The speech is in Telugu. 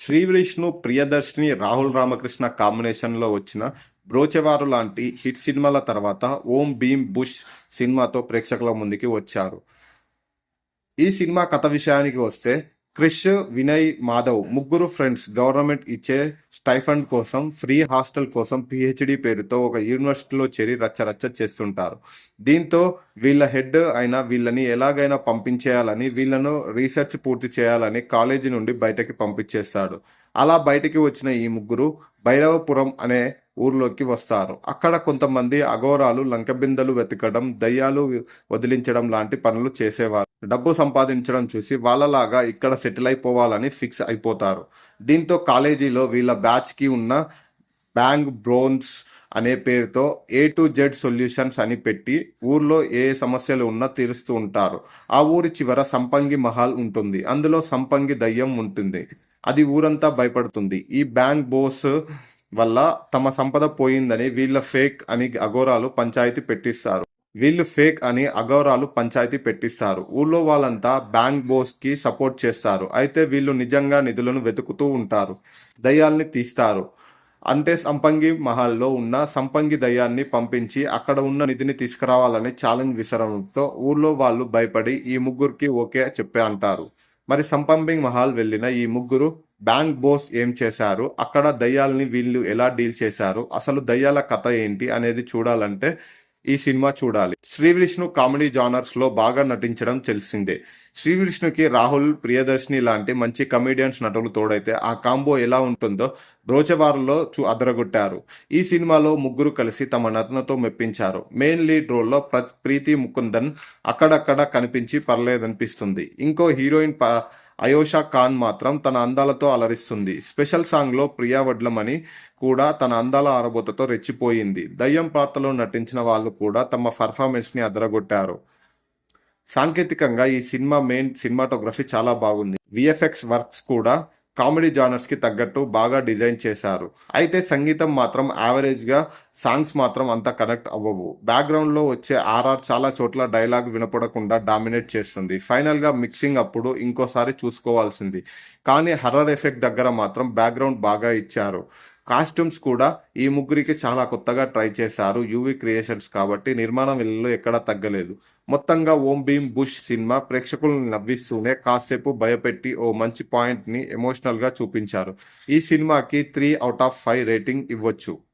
శ్రీ విష్ణు, ప్రియదర్శిని, రాహుల్ రామకృష్ణ కాంబినేషన్‌లో వచ్చిన 'బ్రోచేవారు' లాంటి హిట్ సినిమాల తర్వాత 'ఓం భీమ్ బుష్' సినిమాతో ప్రేక్షకుల ముందుకి వచ్చారు. ఈ సినిమా కథ విషయానికి వస్తే క్రిష్, వినయ్, మాధవ్ ముగ్గురు ఫ్రెండ్స్ గవర్నమెంట్ ఇచ్చే స్టైఫండ్ కోసం ఫ్రీ హాస్టల్ కోసం పిహెచ్డి పేరుతో ఒక యూనివర్సిటీలో చేరి రచ్చరచ్చ చేస్తుంటారు. దీంతో వీళ్ళ హెడ్ అయిన వీళ్ళని ఎలాగైనా పంపించేయాలని, వీళ్ళను రీసెర్చ్ పూర్తి చేయాలని కాలేజీ నుండి బయటకి పంపించేస్తాడు. అలా బయటికి వచ్చిన ఈ ముగ్గురు భైరవపురం అనే ఊర్లోకి వస్తారు. అక్కడ కొంతమంది అఘోరాలు లంకెబిందెలు వెతకడం, దయ్యాలు వదిలించడం లాంటి పనులు చేసేవారు. డబ్బు సంపాదించడం చూసి వాళ్ళలాగా ఇక్కడ సెటిల్ అయిపోవాలని ఫిక్స్ అయిపోతారు. దీంతో కాలేజీలో వీళ్ళ బ్యాచ్‌కి ఉన్న బ్యాంగ్ బ్రోన్స్ అనే పేరుతో A to Z సొల్యూషన్స్ అని పెట్టి ఊర్లో ఏ సమస్యలు ఉన్నా తీరుస్తూ ఉంటారు. ఆ ఊరి చివర సంపంగి మహల్ ఉంటుంది. అందులో సంపంగి దయ్యం ఉంటుంది. అది ఊరంతా భయపడుతుంది. ఈ బ్యాంగ్ బోస్ వల్ల తమ సంపద పోయిందని వీళ్ళ ఫేక్ అని అఘోరాలు పంచాయతీ పెట్టిస్తారు. ఊళ్ళో వాళ్ళంతా బ్యాంక్ బోస్ కి సపోర్ట్ చేస్తారు. అయితే వీళ్ళు నిజంగా నిధులను వెతుకుతూ ఉంటారు. దయ్యాల్ని తీస్తారు. అంటే సంపంగి మహల్లో ఉన్న సంపంగి దయ్యాన్ని పంపించి అక్కడ ఉన్న నిధిని తీసుకురావాలని ఛాలెంజ్ విసరడంతో ఊళ్ళో వాళ్ళు భయపడి ఈ ముగ్గురికి ఓకే చెప్పే అంటారు. మరి సంపంగి మహల్ వెళ్ళిన ఈ ముగ్గురు బ్యాంక్ బోస్ ఏం చేశారు, అక్కడ దయ్యాల్ని వీళ్ళు ఎలా డీల్ చేశారు, అసలు దయ్యాల కథ ఏంటి అనేది చూడాలంటే ఈ సినిమా చూడాలి. శ్రీ విష్ణు కామెడీ జానర్స్ లో బాగా నటించడం తెలిసిందే. శ్రీ విష్ణుకి రాహుల్, ప్రియదర్శిని లాంటి మంచి కమెడియన్స్ నటులు తోడైతే ఆ కాంబో ఎలా ఉంటుందో బ్రోచేవారులో అదరగొట్టారు. ఈ సినిమాలో ముగ్గురు కలిసి తమ నటనతో మెప్పించారు. మెయిన్ లీడ్ రోల్లో ప్రీతి ముకుందన్ అక్కడక్కడ కనిపించి పర్లేదనిపిస్తుంది. ఇంకో హీరోయిన్ అయోషా ఖాన్ మాత్రం తన అందాలతో అలరిస్తుంది. స్పెషల్ సాంగ్లో ప్రియా వడ్లమణి కూడా తన అందాల ఆరబోతతో రెచ్చిపోయింది. దయ్యం పాత్రలో నటించిన వాళ్ళు కూడా తమ పర్ఫార్మెన్స్ని అదరగొట్టారు. సాంకేతికంగా ఈ సినిమా మెయిన్ సినిమాటోగ్రఫీ చాలా బాగుంది. విఎఫ్ఎక్స్ వర్క్స్ కూడా కామెడీ జానర్స్కి తగ్గట్టు బాగా డిజైన్ చేశారు. అయితే సంగీతం మాత్రం యావరేజ్గా, సాంగ్స్ మాత్రం అంత కనెక్ట్ అవ్వవు. బ్యాక్గ్రౌండ్లో వచ్చే ఆర్ఆర్ చాలా చోట్ల డైలాగ్ వినపడకుండా డామినేట్ చేస్తుంది. ఫైనల్గా మిక్సింగ్ అప్పుడు ఇంకోసారి చూసుకోవాల్సింది. కానీ హర్రర్ ఎఫెక్ట్ దగ్గర మాత్రం బ్యాక్గ్రౌండ్ బాగా ఇచ్చారు. కాస్ట్యూమ్స్ కూడా ఈ ముగ్గురికి చాలా కొత్తగా ట్రై చేశారు. యూవీ క్రియేషన్స్ కాబట్టి నిర్మాణ విలువలో ఎక్కడా తగ్గలేదు. మొత్తంగా ఓం భీమ్ బుష్ సినిమా ప్రేక్షకులను నవ్విస్తూనే కాసేపు భయపెట్టి ఓ మంచి పాయింట్ని ఎమోషనల్గా చూపించారు. ఈ సినిమాకి 3/5 రేటింగ్ ఇవ్వచ్చు.